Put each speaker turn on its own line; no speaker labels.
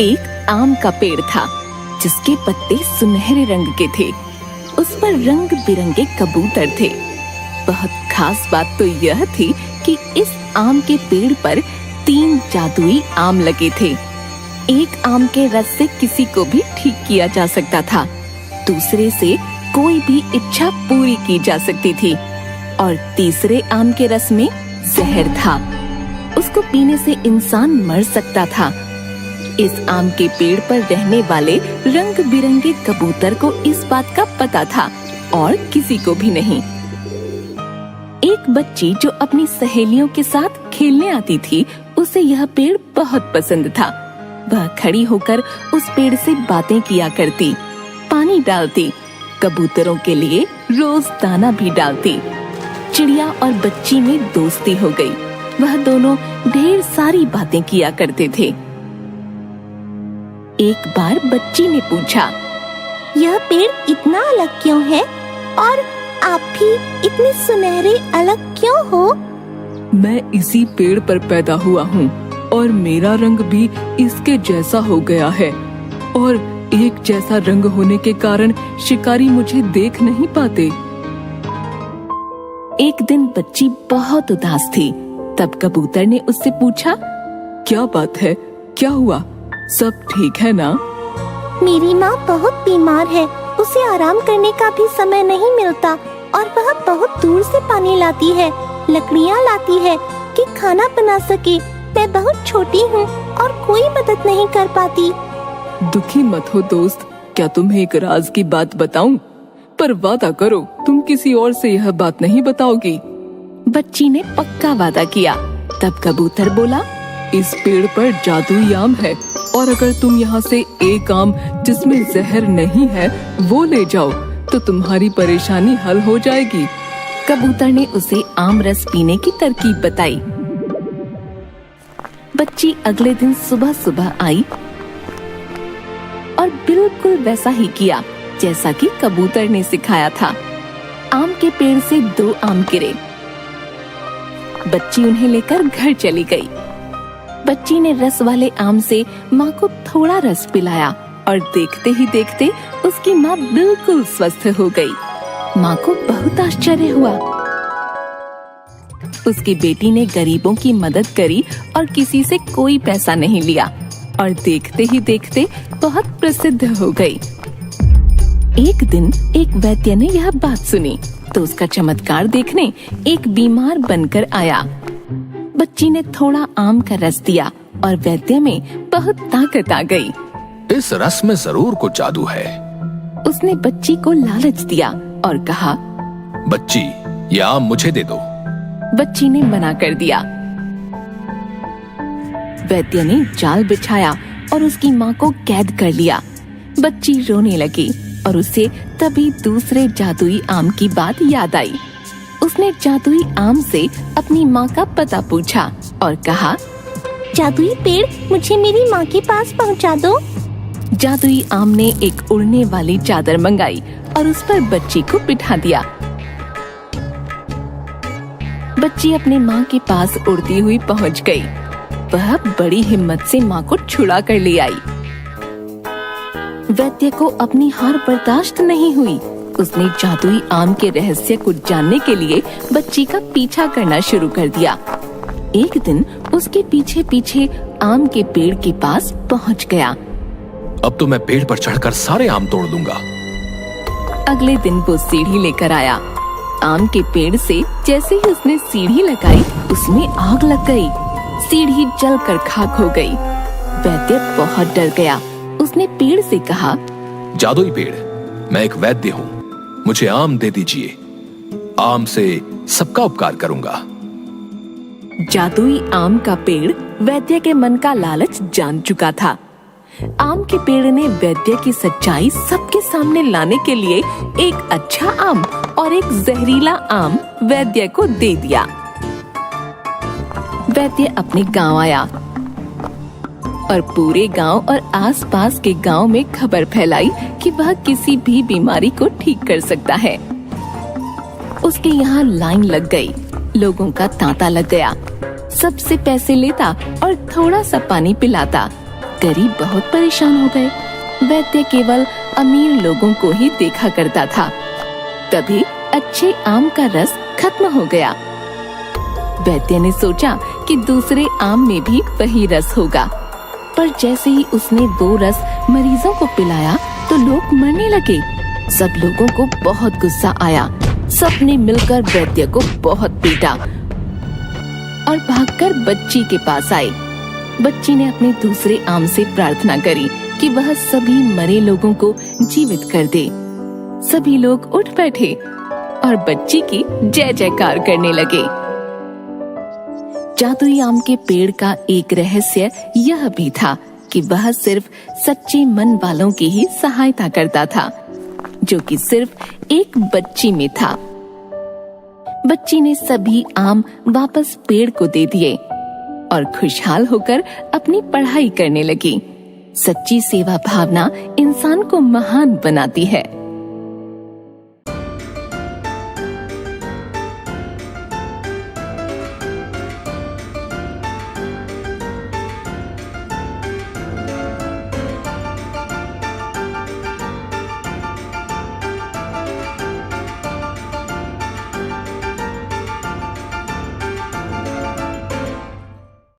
एक आम का पेड़ था जिसके पत्ते सुनहरे रंग के थे। उस पर रंग बिरंगे कबूतर थे। बहुत खास बात तो यह थी कि इस आम के पेड़ पर 3 जादुई आम लगे थे। एक आम के रस से किसी को भी ठीक किया जा सकता था, दूसरे से कोई भी इच्छा पूरी की जा सकती थी और तीसरे आम के रस में जहर था, उसको पीने से इंसान मर सकता था। इस आम के पेड़ पर रहने वाले रंग बिरंगे कबूतर को इस बात का पता था और किसी को भी नहीं। एक बच्ची जो अपनी सहेलियों के साथ खेलने आती थी, उसे यह पेड़ बहुत पसंद था। वह खड़ी होकर उस पेड़ से बातें किया करती, पानी डालती, कबूतरों के लिए रोज दाना भी डालती। चिड़िया और बच्ची में दोस्ती हो गई। वह दोनों ढेर सारी बातें किया करते थे। एक बार बच्ची ने पूछा,
यह पेड़ इतना अलग क्यों है और आप भी इतने सुनहरे अलग क्यों हो?
मैं इसी पेड़ पर पैदा हुआ हूँ और मेरा रंग भी इसके जैसा हो गया है और एक जैसा रंग होने के कारण शिकारी मुझे देख नहीं पाते।
एक दिन बच्ची बहुत उदास थी। तब कबूतर ने उससे पूछा,
क्या बात है, क्या हुआ, सब ठीक है ना?
मेरी माँ बहुत बीमार है, उसे आराम करने का भी समय नहीं मिलता और वह बहुत दूर से पानी लाती है, लकड़ियाँ लाती है कि खाना बना सके। मैं बहुत छोटी हूँ और कोई मदद नहीं कर पाती।
दुखी मत हो दोस्त, क्या तुम्हें एक राज की बात बताऊं? पर वादा करो तुम किसी और से यह बात नहीं बताओगी।
बच्ची ने पक्का वादा किया। तब कबूतर बोला,
इस पेड़ पर जादुई आम है और अगर तुम यहाँ से एक आम जिसमें जहर नहीं है वो ले जाओ तो तुम्हारी परेशानी हल हो जाएगी।
कबूतर ने उसे आम रस पीने की तरकीब बताई। बच्ची अगले दिन सुबह सुबह आई और बिल्कुल वैसा ही किया जैसा कि कबूतर ने सिखाया था। आम के पेड़ से 2 आम गिरे। बच्ची उन्हें लेकर घर चली गई। बच्ची ने रस वाले आम से माँ को थोड़ा रस पिलाया और देखते ही देखते उसकी माँ बिल्कुल स्वस्थ हो गई। माँ को बहुत आश्चर्य हुआ। उसकी बेटी ने गरीबों की मदद करी और किसी से कोई पैसा नहीं लिया और देखते ही देखते बहुत प्रसिद्ध हो गई। एक दिन एक वैद्य ने यह बात सुनी तो उसका चमत्कार देखने एक बीमार बनकर आया। बच्ची ने थोड़ा आम का रस दिया और वैद्य में बहुत ताकत आ गई।
इस रस में जरूर कुछ जादू है।
उसने बच्ची को लालच दिया और कहा,
बच्ची, ये आम मुझे दे दो।
बच्ची ने मना कर दिया। वैद्य ने जाल बिछाया और उसकी माँ को कैद कर लिया। बच्ची रोने लगी और उसे तभी दूसरे जादुई आम की बात याद आई। उसने जादुई आम से अपनी माँ का पता पूछा और कहा,
जादुई पेड़, मुझे मेरी माँ के पास पहुँचा दो।
जादुई आम ने एक उड़ने वाली चादर मंगाई और उस पर बच्ची को बिठा दिया। बच्ची अपने माँ के पास उड़ती हुई पहुँच गई। वह बड़ी हिम्मत से माँ को छुड़ा कर ले आई। वैद्य को अपनी हार बर्दाश्त नहीं हुई। उसने जादुई आम के रहस्य को जानने के लिए बच्ची का पीछा करना शुरू कर दिया। एक दिन उसके पीछे पीछे आम के पेड़ के पास पहुंच गया।
अब तो मैं पेड़ पर चढ़कर सारे आम तोड़ दूंगा।
अगले दिन वो सीढ़ी लेकर आया। आम के पेड़ से जैसे ही उसने सीढ़ी लगाई, उसमें आग लग गई। सीढ़ी जलकर खाक हो गई। वैद्य बहुत डर गया। उसने पेड़ से कहा,
जादुई पेड़, मैं एक वैद्य हूँ, मुझे आम दे दीजिए। आम से सबका उपकार करूंगा।
जादुई आम का पेड़ वैद्य के मन का लालच जान चुका था। आम के पेड़ ने वैद्य की सच्चाई सबके सामने लाने के लिए एक अच्छा आम और एक जहरीला आम वैद्य को दे दिया। वैद्य अपने गांव आया और पूरे गांव और आसपास के गांव में खबर फैलाई कि वह किसी भी बीमारी को ठीक कर सकता है। उसके यहाँ लाइन लग गई। लोगों का तांता लग गया। सबसे पैसे लेता और थोड़ा सा पानी पिलाता। गरीब बहुत परेशान हो गए। वैद्य केवल अमीर लोगों को ही देखा करता था। तभी अच्छे आम का रस खत्म हो गया। वैद्य ने सोचा कि दूसरे आम में भी वही रस होगा, पर जैसे ही उसने वो रस मरीजों को पिलाया तो लोग मरने लगे। सब लोगों को बहुत गुस्सा आया। सबने मिलकर वैद्य को बहुत पीटा और भागकर बच्ची के पास आए। बच्ची ने अपने दूसरे आम से प्रार्थना करी कि वह सभी मरे लोगों को जीवित कर दे। सभी लोग उठ बैठे और बच्ची की जय जयकार करने लगे। जादुई आम के पेड़ का एक रहस्य यह भी था कि वह सिर्फ सच्चे मन वालों की ही सहायता करता था, जो कि सिर्फ एक बच्ची में था। बच्ची ने सभी आम वापस पेड़ को दे दिए और खुशहाल होकर अपनी पढ़ाई करने लगी। सच्ची सेवा भावना इंसान को महान बनाती है।